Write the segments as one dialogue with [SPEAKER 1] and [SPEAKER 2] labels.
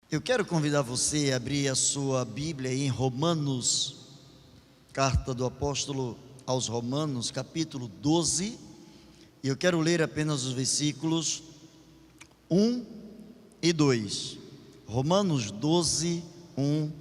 [SPEAKER 1] Eu quero convidar você a abrir a sua Bíblia em Romanos, carta do apóstolo aos Romanos, capítulo 12, e eu quero ler apenas os versículos 1 e 2. Romanos 12, 1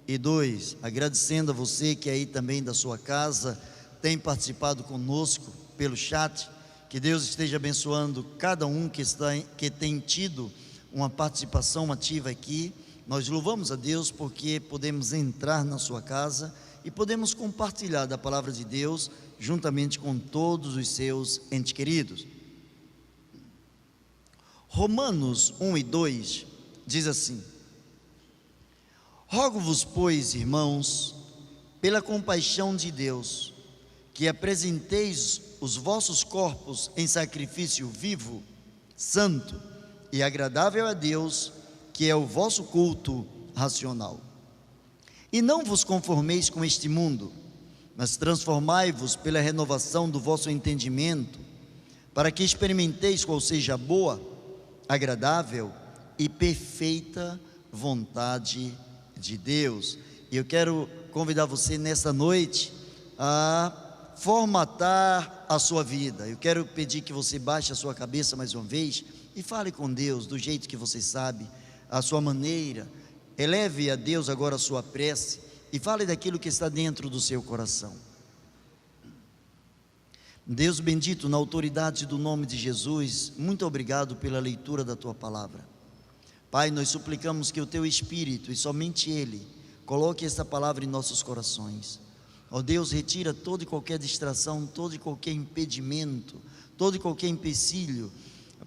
[SPEAKER 1] e 2. Agradecendo a você que aí também da sua casa tem participado conosco pelo chat. Que Deus esteja abençoando cada um que tem tido uma participação ativa aqui. Nós louvamos a Deus porque podemos entrar na sua casa e podemos compartilhar da palavra de Deus juntamente com todos os seus entes queridos. Romanos 1 e 2 diz assim: Rogo-vos, pois, irmãos, pela compaixão de Deus, que apresenteis os vossos corpos em sacrifício vivo, santo e agradável a Deus, que é o vosso culto racional. E não vos conformeis com este mundo, mas transformai-vos pela renovação do vosso entendimento, para que experimenteis qual seja a boa, agradável e perfeita vontade de Deus. E eu quero convidar você nessa noite a formatar a sua vida. Eu quero pedir que você baixe a sua cabeça mais uma vez e fale com Deus do jeito que você sabe, a sua maneira. Eleve a Deus agora a sua prece e fale daquilo que está dentro do seu coração. Deus bendito, na autoridade do nome de Jesus, muito obrigado pela leitura da tua palavra. Pai, nós suplicamos que o teu Espírito, e somente Ele, coloque esta palavra em nossos corações. Ó Deus, retira toda e qualquer distração, todo e qualquer impedimento, todo e qualquer empecilho,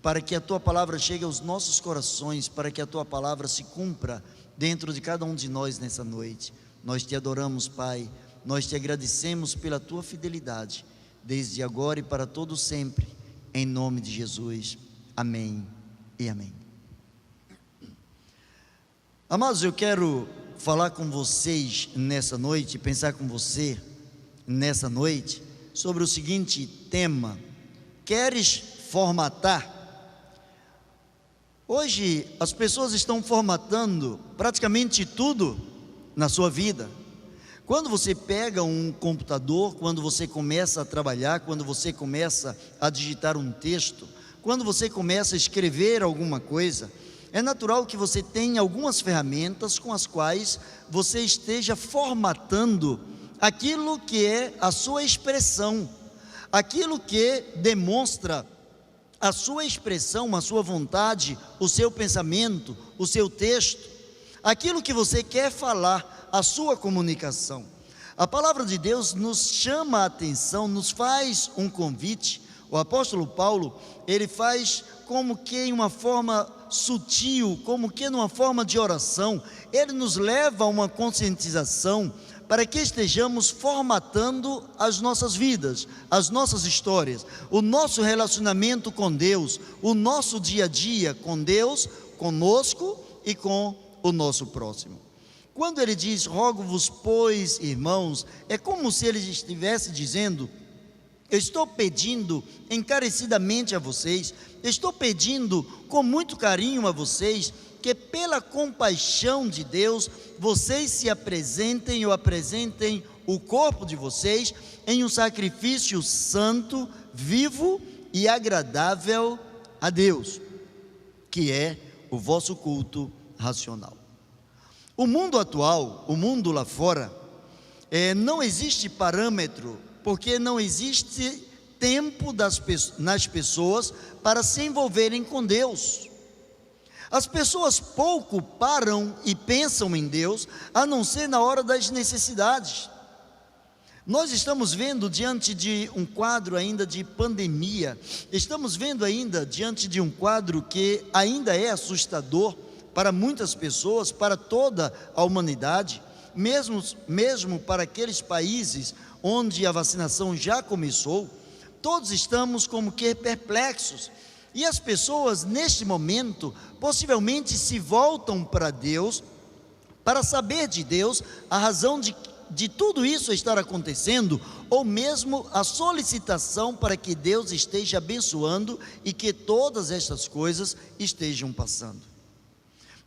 [SPEAKER 1] para que a tua palavra chegue aos nossos corações, para que a tua palavra se cumpra dentro de cada um de nós nessa noite. Nós te adoramos, Pai, nós te agradecemos pela tua fidelidade, desde agora e para todo sempre, em nome de Jesus. Amém e amém. Amados, eu quero falar com vocês nessa noite, pensar com você nessa noite, sobre o seguinte tema: queres formatar? Hoje as pessoas estão formatando praticamente tudo na sua vida. Quando você pega um computador, quando você começa a trabalhar, quando você começa a digitar um texto, quando você começa a escrever alguma coisa, é natural que você tenha algumas ferramentas com as quais você esteja formatando aquilo que é a sua expressão, aquilo que demonstra a sua expressão, a sua vontade, o seu pensamento, o seu texto, aquilo que você quer falar, a sua comunicação. A palavra de Deus nos chama a atenção, nos faz um convite. O apóstolo Paulo, ele faz como que em uma forma sutil, como que numa forma de oração, ele nos leva a uma conscientização para que estejamos formatando as nossas vidas, as nossas histórias, o nosso relacionamento com Deus, o nosso dia a dia com Deus, conosco e com o nosso próximo. Quando ele diz, rogo-vos, pois, irmãos, é como se ele estivesse dizendo: eu estou pedindo encarecidamente a vocês, estou pedindo com muito carinho a vocês, que pela compaixão de Deus, vocês se apresentem ou apresentem o corpo de vocês em um sacrifício santo, vivo e agradável a Deus, que é o vosso culto racional. O mundo atual, o mundo lá fora, não existe parâmetro, porque não existe tempo nas pessoas para se envolverem com Deus. As pessoas pouco param e pensam em Deus, a não ser na hora das necessidades. Nós estamos vendo diante de um quadro ainda de pandemia, estamos vendo ainda diante de um quadro que ainda é assustador para muitas pessoas, para toda a humanidade, mesmo para aqueles países onde a vacinação já começou. Todos estamos como que perplexos. E as pessoas neste momento possivelmente se voltam para Deus, para saber de Deus a razão de tudo isso estar acontecendo, ou mesmo a solicitação para que Deus esteja abençoando e que todas estas coisas estejam passando.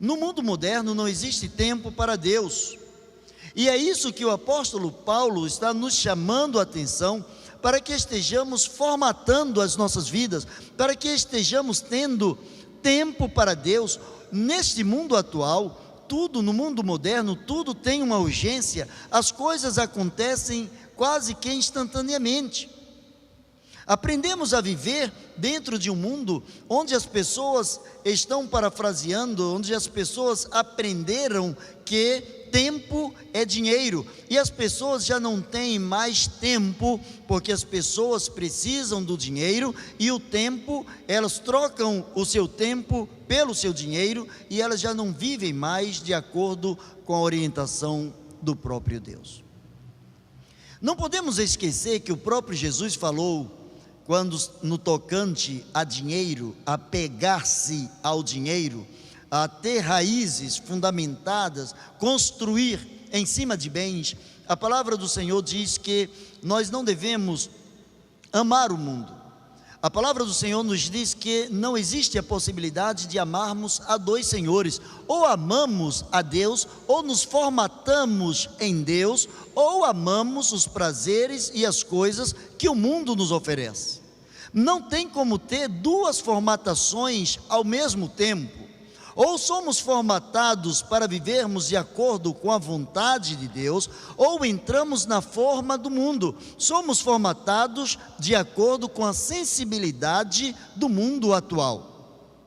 [SPEAKER 1] No mundo moderno não existe tempo para Deus. E é isso que o apóstolo Paulo está nos chamando a atenção, para que estejamos formatando as nossas vidas, para que estejamos tendo tempo para Deus. Neste mundo atual, tudo no mundo moderno, tudo tem uma urgência, as coisas acontecem quase que instantaneamente. Aprendemos a viver dentro de um mundo onde as pessoas estão parafraseando, onde as pessoas aprenderam que tempo é dinheiro, e as pessoas já não têm mais tempo, porque as pessoas precisam do dinheiro, e o tempo, elas trocam o seu tempo pelo seu dinheiro, e elas já não vivem mais de acordo com a orientação do próprio Deus. Não podemos esquecer que o próprio Jesus falou, quando no tocante a dinheiro, a pegar-se ao dinheiro, a ter raízes fundamentadas, construir em cima de bens, a palavra do Senhor diz que nós não devemos amar o mundo. A palavra do Senhor nos diz que não existe a possibilidade de amarmos a dois senhores. Ou amamos a Deus, ou nos formatamos em Deus, ou amamos os prazeres e as coisas que o mundo nos oferece. Não tem como ter duas formatações ao mesmo tempo. Ou somos formatados para vivermos de acordo com a vontade de Deus, ou entramos na forma do mundo. Somos formatados de acordo com a sensibilidade do mundo atual.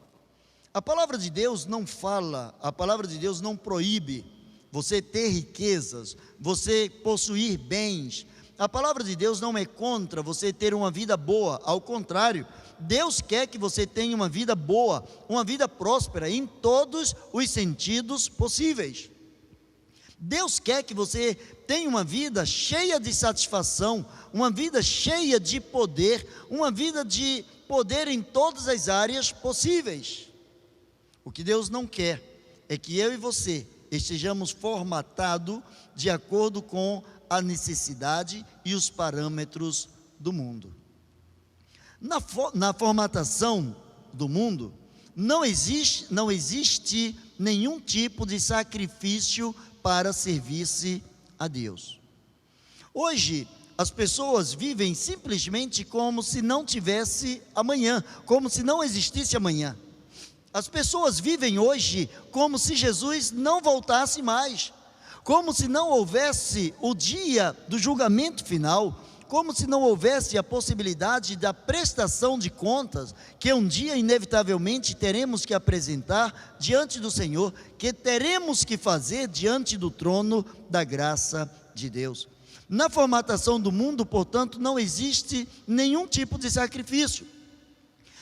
[SPEAKER 1] A palavra de Deus não fala, a palavra de Deus não proíbe você ter riquezas, você possuir bens. A palavra de Deus não é contra você ter uma vida boa, ao contrário, Deus quer que você tenha uma vida boa, uma vida próspera em todos os sentidos possíveis. Deus quer que você tenha uma vida cheia de satisfação, uma vida cheia de poder, uma vida de poder em todas as áreas possíveis. O que Deus não quer é que eu e você estejamos formatados de acordo com a necessidade e os parâmetros do mundo. Na formatação do mundo, não existe nenhum tipo de sacrifício para servir-se a Deus. Hoje, as pessoas vivem simplesmente como se não tivesse amanhã, como se não existisse amanhã. As pessoas vivem hoje como se Jesus não voltasse mais, como se não houvesse o dia do julgamento final, como se não houvesse a possibilidade da prestação de contas, que um dia inevitavelmente teremos que apresentar diante do Senhor, que teremos que fazer diante do trono da graça de Deus. Na formatação do mundo, portanto, não existe nenhum tipo de sacrifício.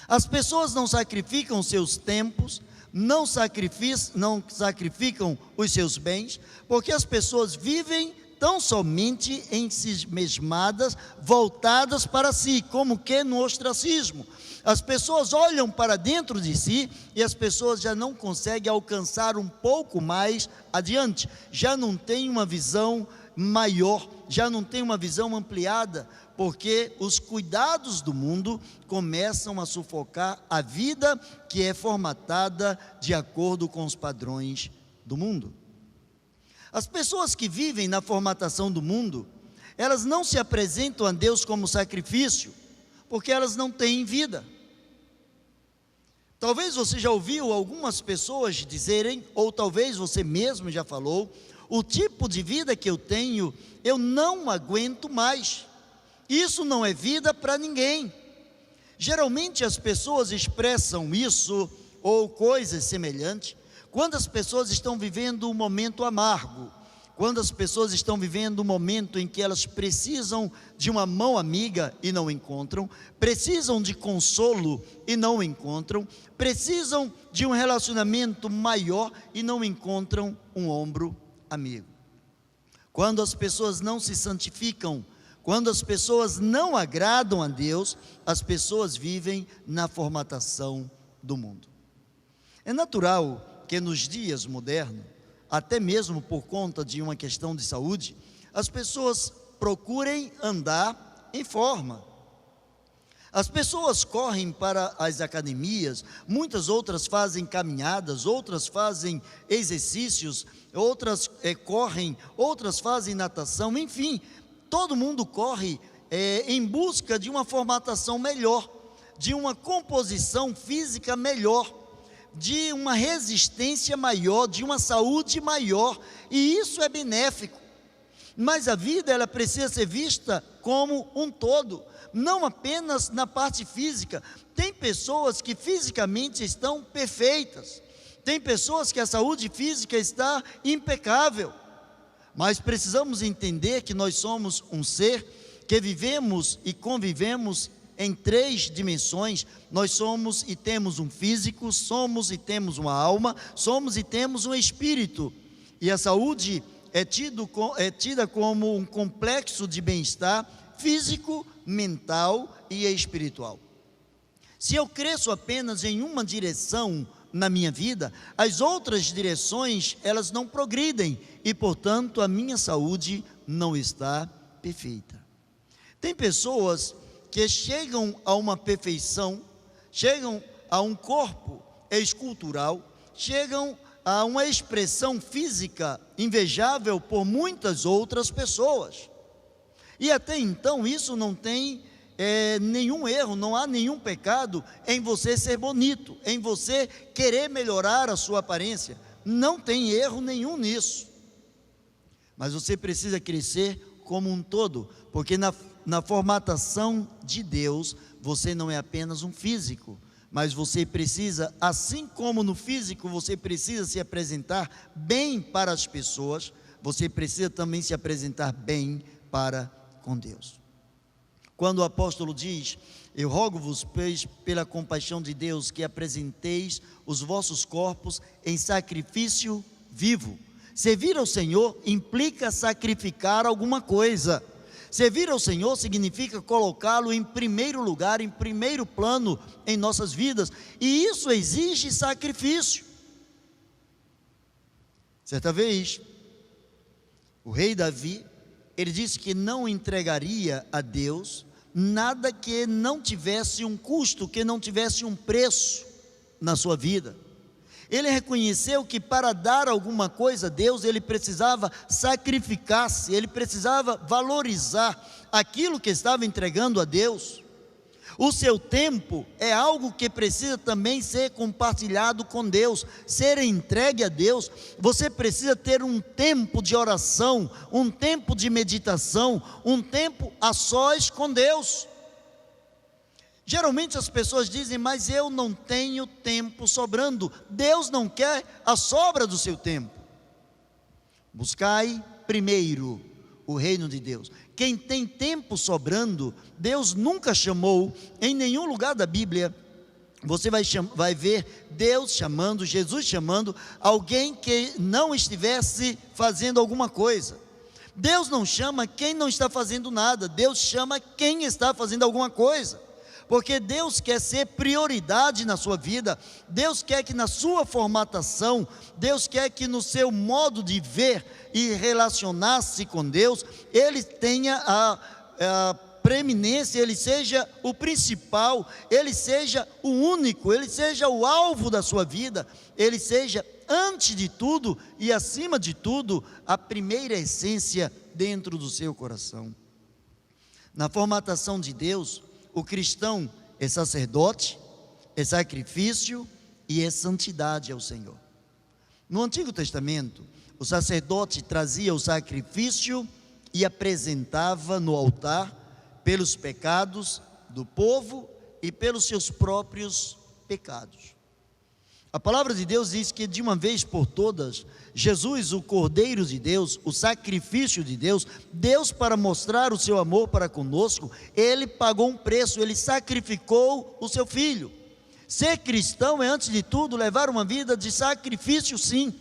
[SPEAKER 1] As pessoas não sacrificam seus tempos, não sacrificam os seus bens, porque as pessoas vivem tão somente em si mesmadas, voltadas para si, como que no ostracismo. As pessoas olham para dentro de si e as pessoas já não conseguem alcançar um pouco mais adiante, já não tem uma visão maior, já não tem uma visão ampliada, porque os cuidados do mundo começam a sufocar a vida que é formatada de acordo com os padrões do mundo. As pessoas que vivem na formatação do mundo, elas não se apresentam a Deus como sacrifício, porque elas não têm vida. Talvez você já ouviu algumas pessoas dizerem, ou talvez você mesmo já falou, o tipo de vida que eu tenho, eu não aguento mais. Isso não é vida para ninguém. Geralmente as pessoas expressam isso, ou coisas semelhantes, quando as pessoas estão vivendo um momento amargo, quando as pessoas estão vivendo um momento em que elas precisam de uma mão amiga e não encontram, precisam de consolo e não encontram, precisam de um relacionamento maior e não encontram um ombro amigo. Quando as pessoas não se santificam, quando as pessoas não agradam a Deus, as pessoas vivem na formatação do mundo. É natural que nos dias modernos, até mesmo por conta de uma questão de saúde, as pessoas procurem andar em forma. As pessoas correm para as academias, muitas outras fazem caminhadas, outras fazem exercícios, outras correm, outras fazem natação, enfim, todo mundo corre em busca de uma formatação melhor, de uma composição física melhor, de uma resistência maior, de uma saúde maior, e isso é benéfico. Mas a vida, ela precisa ser vista como um todo, não apenas na parte física. Tem pessoas que fisicamente estão perfeitas, tem pessoas que a saúde física está impecável, mas precisamos entender que nós somos um ser que vivemos e convivemos em 3 dimensões. Nós somos e temos um físico, somos e temos uma alma, somos e temos um espírito, e a saúde é tida como um complexo de bem-estar físico, mental e espiritual. Se eu cresço apenas em uma direção na minha vida, as outras direções, elas não progridem, e portanto a minha saúde não está perfeita. Tem pessoas que chegam a uma perfeição, chegam a um corpo escultural, chegam a uma expressão física invejável por muitas outras pessoas, e até então isso não tem nenhum erro, não há nenhum pecado em você ser bonito, em você querer melhorar a sua aparência, não tem erro nenhum nisso, mas você precisa crescer como um todo, porque na formatação de Deus, você não é apenas um físico, mas você precisa, assim como no físico você precisa se apresentar bem para as pessoas, você precisa também se apresentar bem para com Deus. Quando o apóstolo diz: eu rogo-vos, pois, pela compaixão de Deus, que apresenteis os vossos corpos em sacrifício vivo. Servir ao Senhor implica sacrificar alguma coisa. Servir ao Senhor significa colocá-lo em primeiro lugar, em primeiro plano em nossas vidas, e isso exige sacrifício. Certa vez, o rei Davi, ele disse que não entregaria a Deus nada que não tivesse um custo, que não tivesse um preço na sua vida. Ele reconheceu que para dar alguma coisa a Deus, ele precisava sacrificar-se, ele precisava valorizar aquilo que estava entregando a Deus. O seu tempo é algo que precisa também ser compartilhado com Deus, ser entregue a Deus. Você precisa ter um tempo de oração, um tempo de meditação, um tempo a sós com Deus. Geralmente as pessoas dizem: mas eu não tenho tempo sobrando. Deus não quer a sobra do seu tempo. Buscai primeiro o reino de Deus. Quem tem tempo sobrando, Deus nunca chamou, em nenhum lugar da Bíblia, você vai ver Deus chamando, Jesus chamando, alguém que não estivesse fazendo alguma coisa. Deus não chama quem não está fazendo nada, Deus chama quem está fazendo alguma coisa. Porque Deus quer ser prioridade na sua vida, Deus quer que na sua formatação, Deus quer que no seu modo de ver e relacionar-se com Deus, Ele tenha a preeminência, Ele seja o principal, Ele seja o único, Ele seja o alvo da sua vida, Ele seja, antes de tudo e acima de tudo, a primeira essência dentro do seu coração. Na formatação de Deus, o cristão é sacerdote, é sacrifício e é santidade ao Senhor. No Antigo Testamento, o sacerdote trazia o sacrifício e apresentava no altar pelos pecados do povo e pelos seus próprios pecados. A palavra de Deus diz que de uma vez por todas, Jesus, o Cordeiro de Deus, o sacrifício de Deus, Deus, para mostrar o seu amor para conosco, Ele pagou um preço, Ele sacrificou o seu Filho. Ser cristão é, antes de tudo, levar uma vida de sacrifício, sim.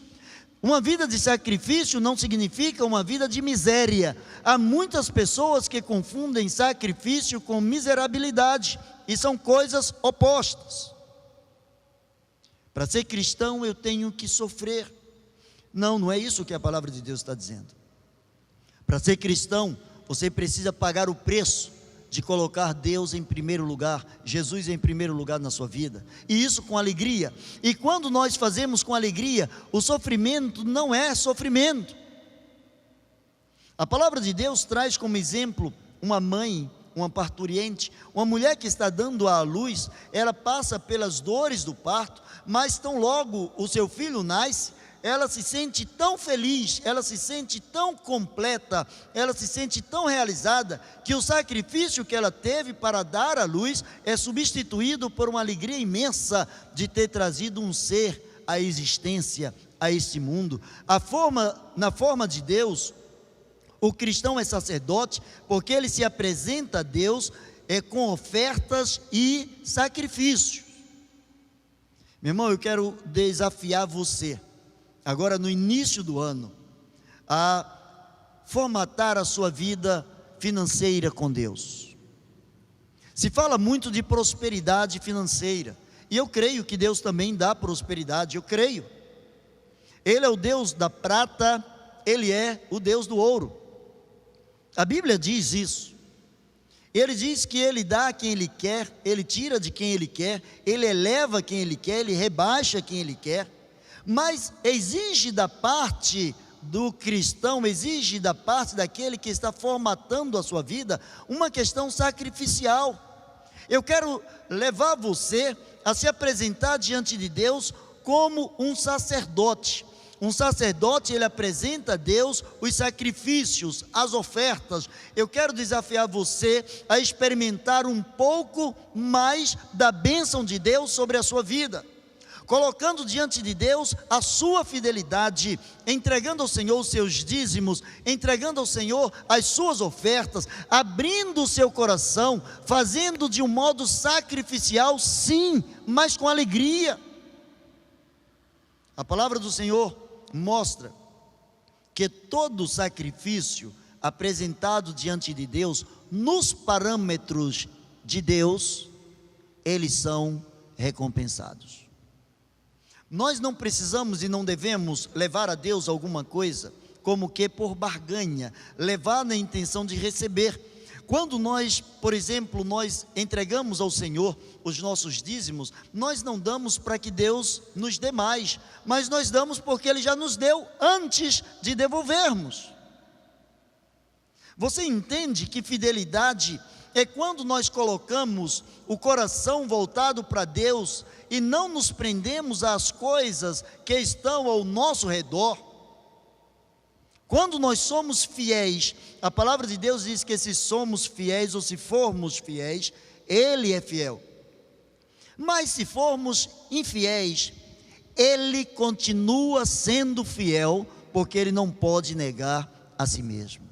[SPEAKER 1] Uma vida de sacrifício não significa uma vida de miséria. Há muitas pessoas que confundem sacrifício com miserabilidade, e são coisas opostas. Para ser cristão eu tenho que sofrer. Não é isso que a palavra de Deus está dizendo. Para ser cristão, você precisa pagar o preço de colocar Deus em primeiro lugar, Jesus em primeiro lugar na sua vida, e isso com alegria. E quando nós fazemos com alegria, o sofrimento não é sofrimento. A palavra de Deus traz como exemplo uma mãe, uma parturiente, uma mulher que está dando à luz. Ela passa pelas dores do parto, mas tão logo o seu filho nasce, ela se sente tão feliz, ela se sente tão completa, ela se sente tão realizada, que o sacrifício que ela teve para dar à luz é substituído por uma alegria imensa de ter trazido um ser à existência, a este mundo. Na forma de Deus, o cristão é sacerdote, porque ele se apresenta a Deus com ofertas e sacrifícios. Meu irmão, eu quero desafiar você, agora no início do ano, a formatar a sua vida financeira com Deus. Se fala muito de prosperidade financeira, e eu creio que Deus também dá prosperidade, eu creio. Ele é o Deus da prata, Ele é o Deus do ouro. A Bíblia diz isso. Ele diz que Ele dá a quem Ele quer, Ele tira de quem Ele quer, Ele eleva quem Ele quer, Ele rebaixa quem Ele quer. Mas exige da parte do cristão, exige da parte daquele que está formatando a sua vida, uma questão sacrificial. Eu quero levar você a se apresentar diante de Deus como um sacerdote. Um sacerdote, ele apresenta a Deus os sacrifícios, as ofertas. Eu quero desafiar você a experimentar um pouco mais da bênção de Deus sobre a sua vida, colocando diante de Deus a sua fidelidade, entregando ao Senhor os seus dízimos, entregando ao Senhor as suas ofertas, abrindo o seu coração, fazendo de um modo sacrificial, sim, mas com alegria. A palavra do Senhor mostra que todo sacrifício apresentado diante de Deus, nos parâmetros de Deus, eles são recompensados. Nós não precisamos e não devemos levar a Deus alguma coisa como que por barganha, levar na intenção de receber. Quando nós, por exemplo, nós entregamos ao Senhor os nossos dízimos, nós não damos para que Deus nos dê mais, mas nós damos porque Ele já nos deu antes de devolvermos. Você entende que fidelidade é quando nós colocamos o coração voltado para Deus e não nos prendemos às coisas que estão ao nosso redor? Quando nós somos fiéis, a palavra de Deus diz que se somos fiéis ou se formos fiéis, Ele é fiel. Mas se formos infiéis, Ele continua sendo fiel, porque Ele não pode negar a si mesmo.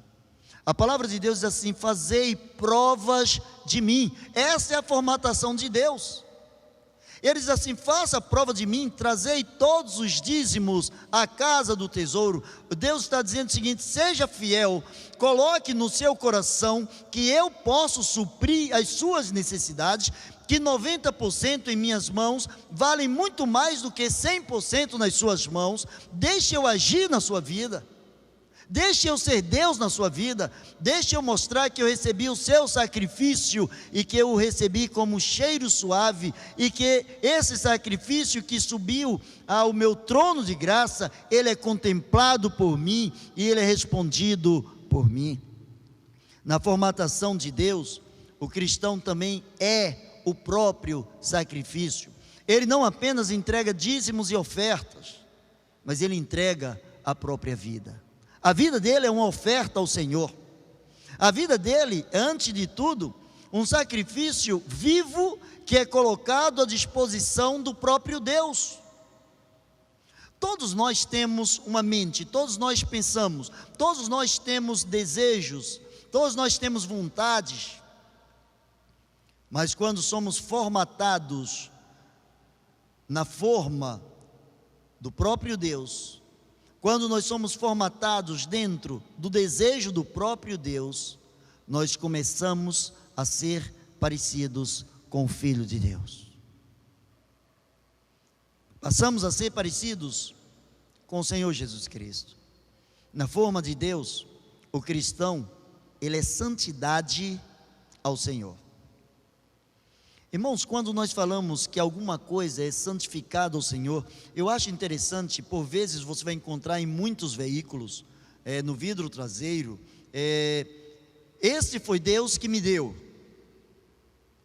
[SPEAKER 1] A palavra de Deus diz assim: fazei provas de mim. Essa é a formatação de Deus. Ele diz assim: faça prova de mim, trazei todos os dízimos à casa do tesouro. Deus está dizendo o seguinte: seja fiel, coloque no seu coração que eu posso suprir as suas necessidades, que 90% em minhas mãos valem muito mais do que 100% nas suas mãos. Deixe eu agir na sua vida. Deixe eu ser Deus na sua vida, deixe eu mostrar que eu recebi o seu sacrifício e que eu o recebi como cheiro suave, e que esse sacrifício que subiu ao meu trono de graça, ele é contemplado por mim e ele é respondido por mim. Na formatação de Deus, o cristão também é o próprio sacrifício. Ele não apenas entrega dízimos e ofertas, mas ele entrega a própria vida. A vida dele é uma oferta ao Senhor. A vida dele é, antes de tudo, um sacrifício vivo que é colocado à disposição do próprio Deus. Todos nós temos uma mente, todos nós pensamos, todos nós temos desejos, todos nós temos vontades. Mas quando somos formatados na forma do próprio Deus, quando nós somos formatados dentro do desejo do próprio Deus, nós começamos a ser parecidos com o Filho de Deus. Passamos a ser parecidos com o Senhor Jesus Cristo. Na forma de Deus, o cristão, ele é santidade ao Senhor. Irmãos, quando nós falamos que alguma coisa é santificada ao Senhor, eu acho interessante, por vezes você vai encontrar em muitos veículos, no vidro traseiro, este foi Deus que me deu.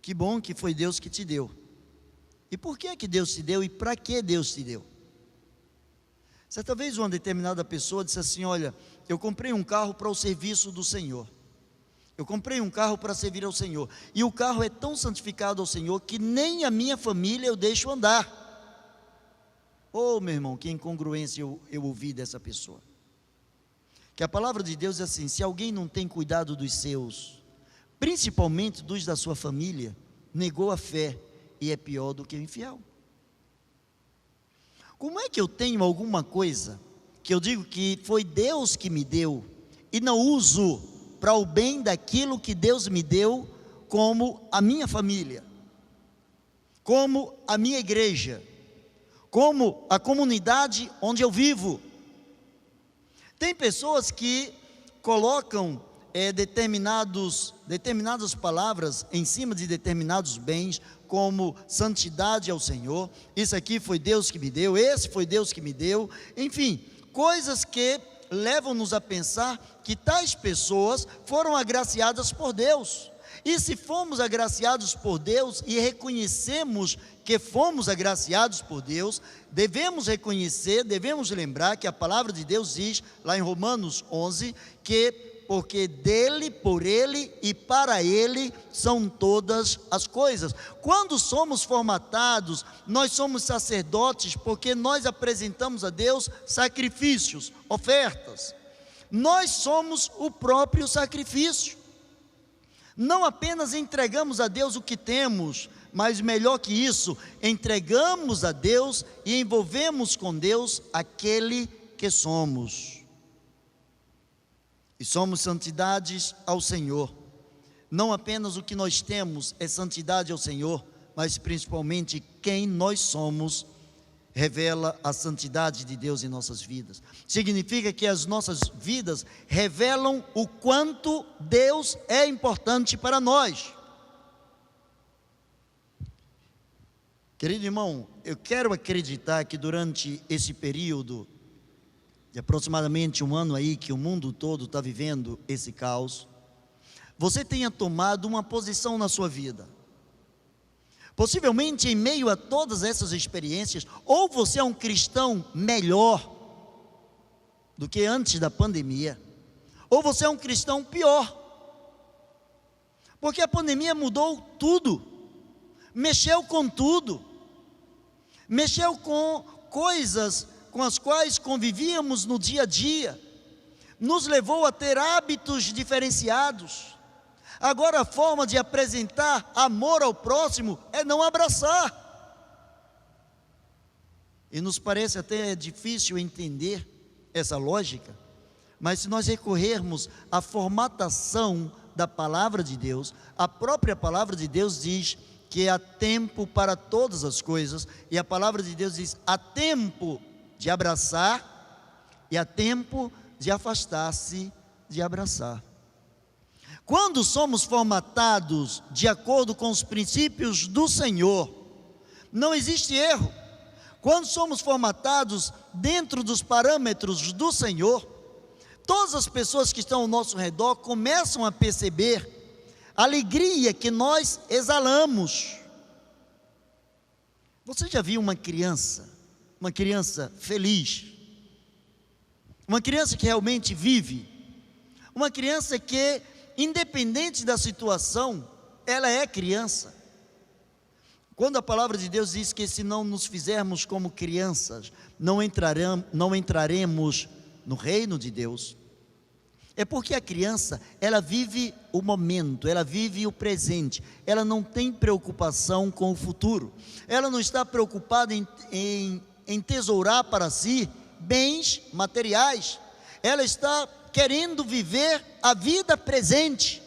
[SPEAKER 1] Que bom que foi Deus que te deu. E por que Deus te deu e para que Deus te deu? Certa vez uma determinada pessoa disse assim: olha, eu comprei um carro para o serviço do Senhor. Eu comprei um carro para servir ao Senhor, e o carro é tão santificado ao Senhor que nem a minha família eu deixo andar. Oh, meu irmão, que incongruência eu ouvi dessa pessoa. Que a palavra de Deus é assim: se alguém não tem cuidado dos seus, principalmente dos da sua família, negou a fé e é pior do que o infiel. Como é que eu tenho alguma coisa que eu digo que foi Deus que me deu e não uso para o bem daquilo que Deus me deu, como a minha família, como a minha igreja, como a comunidade onde eu vivo? Tem pessoas que colocam determinadas palavras em cima de determinados bens, como santidade ao Senhor. Isso aqui foi Deus que me deu, esse foi Deus que me deu, enfim, coisas que levam-nos a pensar que tais pessoas foram agraciadas por Deus. E se fomos agraciados por Deus e reconhecemos que fomos agraciados por Deus, devemos reconhecer, devemos lembrar que a palavra de Deus diz, lá em Romanos 11, que porque dele, por ele e para ele são todas as coisas. Quando somos formatados, nós somos sacerdotes porque nós apresentamos a Deus sacrifícios, ofertas. Nós somos o próprio sacrifício. Não apenas entregamos a Deus o que temos, mas melhor que isso, entregamos a Deus e envolvemos com Deus aquele que somos. E somos santidades ao Senhor. Não apenas o que nós temos é santidade ao Senhor, mas principalmente quem nós somos revela a santidade de Deus em nossas vidas. Significa que as nossas vidas revelam o quanto Deus é importante para nós. Querido irmão, eu quero acreditar que durante esse período de aproximadamente um ano aí, que o mundo todo está vivendo esse caos, você tenha tomado uma posição na sua vida. Possivelmente em meio a todas essas experiências, ou você é um cristão melhor do que antes da pandemia, ou você é um cristão pior, porque a pandemia mudou tudo, mexeu com tudo, mexeu com coisas com as quais convivíamos no dia a dia, nos levou a ter hábitos diferenciados. Agora a forma de apresentar amor ao próximo é não abraçar. E nos parece até difícil entender essa lógica, mas se nós recorrermos à formatação da palavra de Deus, a própria palavra de Deus diz que há tempo para todas as coisas, e a palavra de Deus diz: há tempo de abraçar e há tempo de afastar-se de abraçar. Quando somos formatados de acordo com os princípios do Senhor, não existe erro. Quando somos formatados dentro dos parâmetros do Senhor, todas as pessoas que estão ao nosso redor começam a perceber a alegria que nós exalamos. Você já viu uma criança feliz, uma criança que realmente vive, uma criança que, independente da situação, ela é criança? Quando a palavra de Deus diz que se não nos fizermos como crianças, não entraremos no reino de Deus, é porque a criança, ela vive o momento, ela vive o presente, ela não tem preocupação com o futuro, ela não está preocupada em entesourar para si bens materiais, ela está querendo viver a vida presente.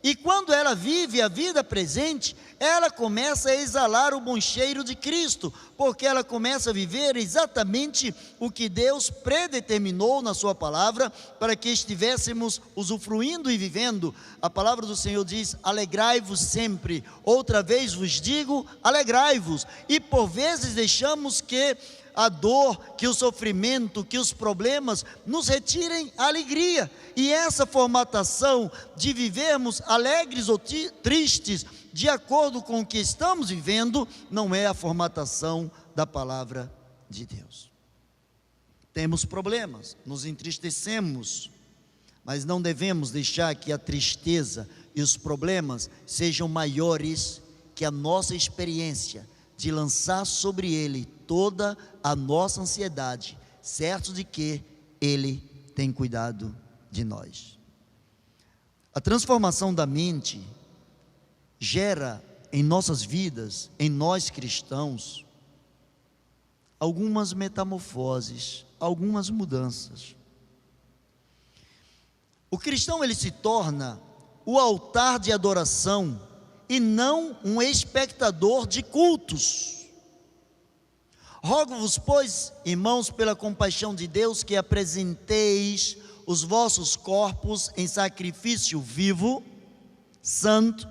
[SPEAKER 1] E quando ela vive a vida presente, ela começa a exalar o bom cheiro de Cristo, porque ela começa a viver exatamente o que Deus predeterminou na sua palavra, para que estivéssemos usufruindo e vivendo. A palavra do Senhor diz: alegrai-vos sempre. Outra vez vos digo, alegrai-vos. E por vezes deixamos que a dor, que o sofrimento, que os problemas nos retirem a alegria. E essa formatação de vivermos alegres ou tristes, de acordo com o que estamos vivendo, não é a formatação da palavra de Deus. Temos problemas, nos entristecemos, mas não devemos deixar que a tristeza e os problemas sejam maiores que a nossa experiência de lançar sobre Ele toda a nossa ansiedade, certo de que Ele tem cuidado de nós. A transformação da mente gera em nossas vidas, em nós cristãos, algumas metamorfoses, algumas mudanças. O cristão, ele se torna o altar de adoração e não um espectador de cultos. Rogo-vos, pois, irmãos, pela compaixão de Deus, que apresenteis os vossos corpos em sacrifício vivo, santo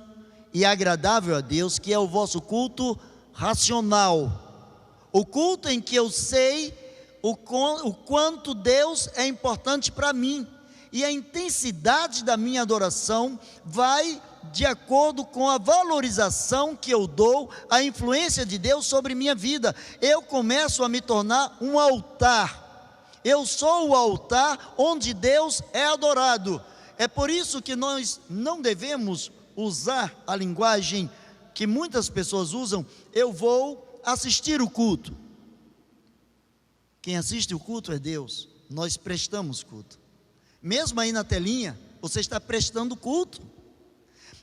[SPEAKER 1] e agradável a Deus, que é o vosso culto racional. O culto em que eu sei o quanto Deus é importante para mim, e a intensidade da minha adoração vai de acordo com a valorização que eu dou à influência de Deus sobre minha vida. Eu começo a me tornar um altar. Eu sou o altar onde Deus é adorado. É por isso que nós não devemos usar a linguagem que muitas pessoas usam: eu vou assistir o culto. Quem assiste o culto é Deus. Nós prestamos culto. Mesmo aí na telinha, você está prestando culto.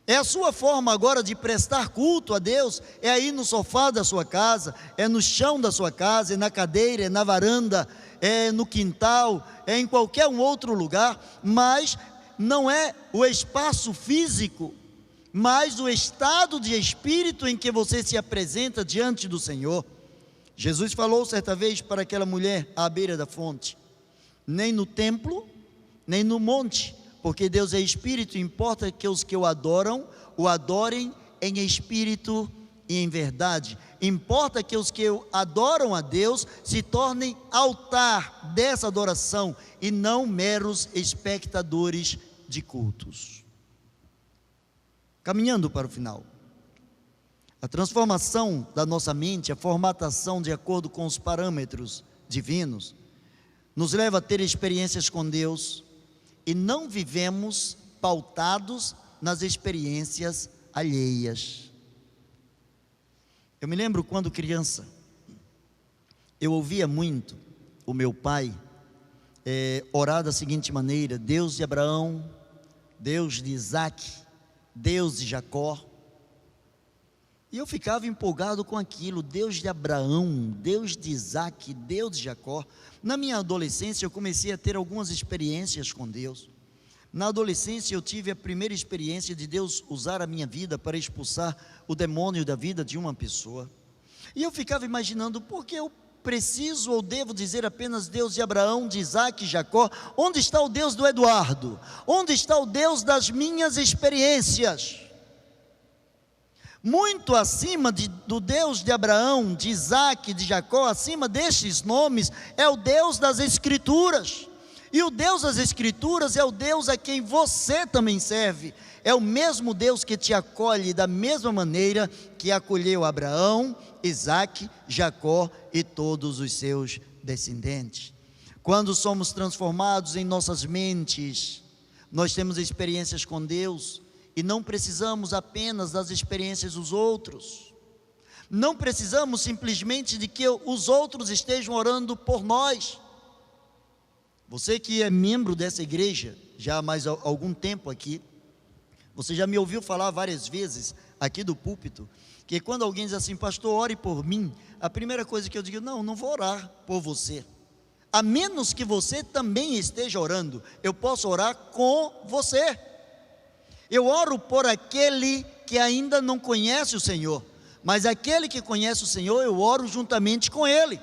[SPEAKER 1] É a sua forma agora de prestar culto a Deus, é aí no sofá da sua casa, é no chão da sua casa, é na cadeira, é na varanda, é no quintal, é em qualquer um outro lugar, mas não é o espaço físico, mas o estado de espírito em que você se apresenta diante do Senhor. Jesus falou certa vez para aquela mulher à beira da fonte: nem no templo, nem no monte, porque Deus é espírito, importa que os que o adoram, o adorem em espírito e em verdade. Importa que os que adoram a Deus se tornem altar dessa adoração e não meros espectadores de cultos. Caminhando para o final, a transformação da nossa mente, a formatação de acordo com os parâmetros divinos, nos leva a ter experiências com Deus, e não vivemos pautados nas experiências alheias. Eu me lembro quando criança, eu ouvia muito o meu pai orar da seguinte maneira: Deus de Abraão, Deus de Isaac, Deus de Jacó. E eu ficava empolgado com aquilo: Deus de Abraão, Deus de Isaac, Deus de Jacó. Na minha adolescência eu comecei a ter algumas experiências com Deus. Na adolescência eu tive a primeira experiência de Deus usar a minha vida para expulsar o demônio da vida de uma pessoa. E eu ficava imaginando: por que eu preciso ou devo dizer apenas Deus de Abraão, de Isaac e Jacó? Onde está o Deus do Eduardo? Onde está o Deus das minhas experiências? Muito acima do Deus de Abraão, de Isaac, de Jacó, acima destes nomes, é o Deus das Escrituras. E o Deus das Escrituras é o Deus a quem você também serve. É o mesmo Deus que te acolhe da mesma maneira que acolheu Abraão, Isaac, Jacó e todos os seus descendentes. Quando somos transformados em nossas mentes, nós temos experiências com Deus, e não precisamos apenas das experiências dos outros. Não precisamos simplesmente de que os outros estejam orando por nós. Você que é membro dessa igreja já há mais algum tempo aqui, você já me ouviu falar várias vezes aqui do púlpito, que quando alguém diz assim: pastor, ore por mim, a primeira coisa que eu digo: não vou orar por você, a menos que você também esteja orando. Eu posso orar com você. Eu oro por aquele que ainda não conhece o Senhor, mas aquele que conhece o Senhor, eu oro juntamente com ele.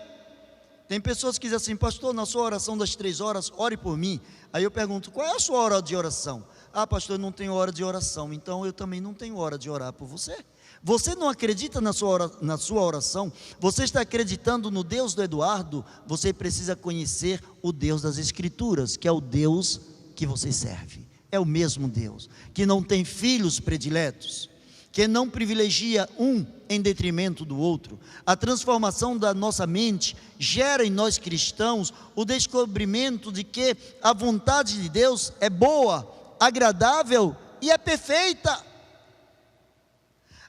[SPEAKER 1] Tem pessoas que dizem assim: pastor, na sua oração das 3 horas, ore por mim. Aí eu pergunto: qual é a sua hora de oração? Ah, pastor, eu não tenho hora de oração. Então eu também não tenho hora de orar por você. Você não acredita na sua oração? Você está acreditando no Deus do Eduardo? Você precisa conhecer o Deus das Escrituras, que é o Deus que você serve. É o mesmo Deus, que não tem filhos prediletos, que não privilegia um em detrimento do outro. A transformação da nossa mente gera em nós cristãos o descobrimento de que a vontade de Deus é boa, agradável e é perfeita.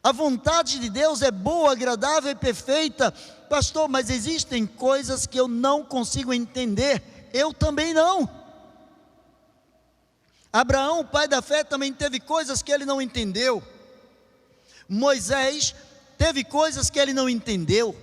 [SPEAKER 1] A vontade de Deus é boa, agradável e perfeita. Pastor, mas existem coisas que eu não consigo entender. Eu também não. Abraão, pai da fé, também teve coisas que ele não entendeu. Moisés teve coisas que ele não entendeu.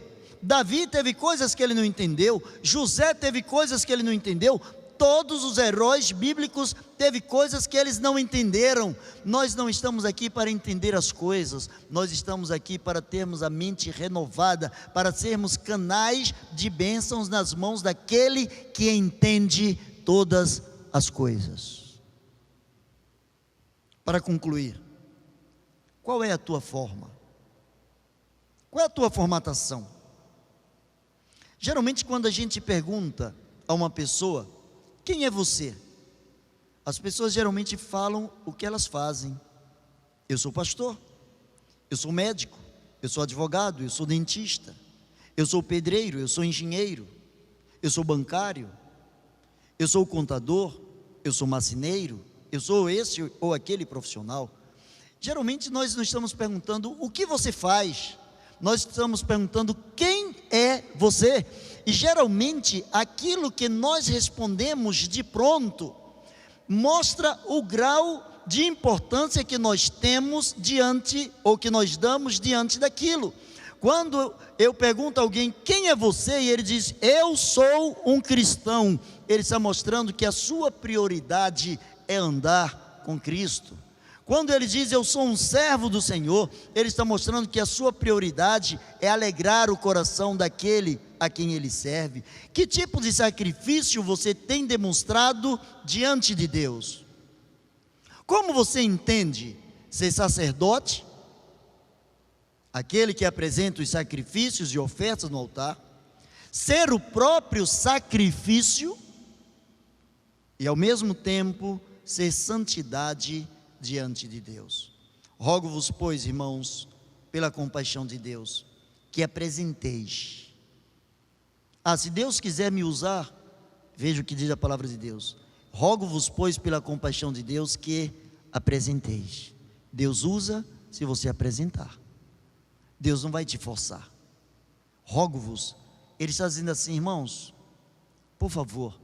[SPEAKER 1] Davi teve coisas que ele não entendeu. José teve coisas que ele não entendeu. Todos os heróis bíblicos teve coisas que eles não entenderam. Nós não estamos aqui para entender as coisas. Nós estamos aqui para termos a mente renovada, para sermos canais de bênçãos nas mãos daquele que entende todas as coisas. Para concluir, qual é a tua forma? Qual é a tua formatação? Geralmente, quando a gente pergunta a uma pessoa: quem é você? As pessoas geralmente falam o que elas fazem. Eu sou pastor, eu sou médico, eu sou advogado, eu sou dentista, eu sou pedreiro, eu sou engenheiro, eu sou bancário, eu sou contador, eu sou marceneiro, eu sou esse ou aquele profissional. Geralmente nós não estamos perguntando o que você faz, nós estamos perguntando quem é você. E geralmente aquilo que nós respondemos de pronto mostra o grau de importância que nós temos diante, ou que nós damos diante daquilo. Quando eu pergunto a alguém: quem é você? E ele diz: eu sou um cristão. Ele está mostrando que a sua prioridade é andar com Cristo. Quando ele diz: eu sou um servo do Senhor, ele está mostrando que a sua prioridade é alegrar o coração daquele a quem ele serve. Que tipo de sacrifício você tem demonstrado diante de Deus? Como você entende ser sacerdote, aquele que apresenta os sacrifícios e ofertas no altar, ser o próprio sacrifício e ao mesmo tempo ser santidade diante de Deus? Rogo-vos, pois, irmãos, pela compaixão de Deus, que apresenteis. Se Deus quiser me usar, veja o que diz a palavra de Deus: rogo-vos, pois, pela compaixão de Deus, que apresenteis. Deus usa se você apresentar. Deus não vai te forçar. Rogo-vos. Ele está dizendo assim: irmãos, por favor,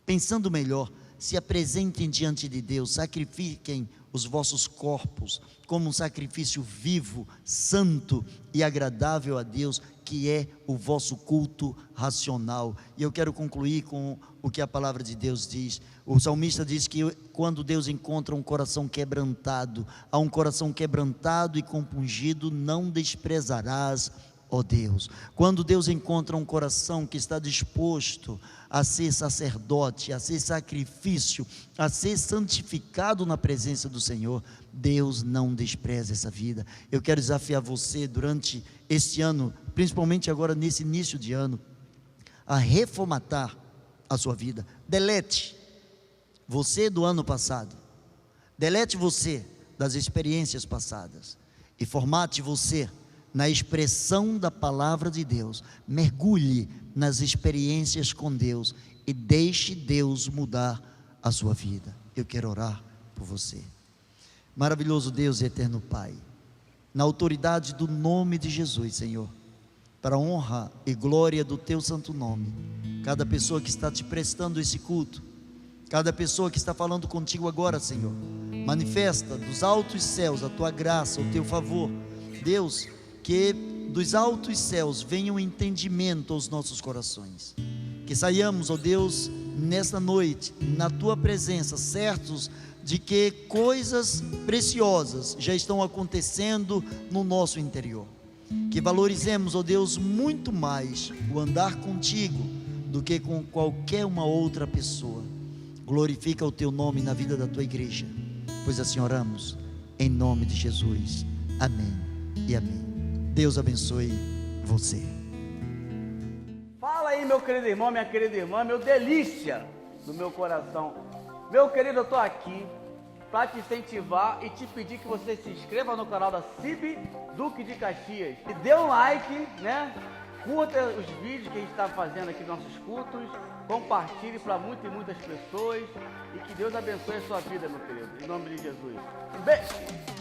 [SPEAKER 1] pensando melhor, se apresentem diante de Deus, sacrifiquem os vossos corpos como um sacrifício vivo, santo e agradável a Deus, que é o vosso culto racional. E eu quero concluir com o que a palavra de Deus diz. O salmista diz que quando Deus encontra um coração quebrantado, a um coração quebrantado e compungido não desprezarás, ó Deus. Quando Deus encontra um coração que está disposto a ser sacerdote, a ser sacrifício, a ser santificado na presença do Senhor, Deus não despreza essa vida. Eu quero desafiar você durante este ano, principalmente agora nesse início de ano, a reformatar a sua vida. Delete você do ano passado, delete você das experiências passadas e formate você na expressão da palavra de Deus. Mergulhe nas experiências com Deus e deixe Deus mudar a sua vida. Eu quero orar por você. Maravilhoso Deus e eterno Pai, na autoridade do nome de Jesus, Senhor, para a honra e glória do Teu santo nome, cada pessoa que está te prestando esse culto, cada pessoa que está falando contigo agora, Senhor, manifesta dos altos céus a Tua graça, o Teu favor. Deus, que dos altos céus venha um entendimento aos nossos corações, que saiamos, ó Deus, nesta noite, na Tua presença, certos de que coisas preciosas já estão acontecendo no nosso interior. Que valorizemos, ó Deus, muito mais o andar contigo do que com qualquer uma outra pessoa. Glorifica o teu nome na vida da tua igreja, pois assim oramos, em nome de Jesus. Amém e amém. Deus abençoe você.
[SPEAKER 2] Fala aí, meu querido irmão, minha querida irmã, meu delícia do meu coração. Meu querido, eu estou aqui para te incentivar e te pedir que você se inscreva no canal da CIB Duque de Caxias. E dê um like, né? Curta os vídeos que a gente está fazendo aqui nos nossos cultos. Compartilhe para muitas e muitas pessoas. E que Deus abençoe a sua vida, meu querido. Em nome de Jesus. Um beijo.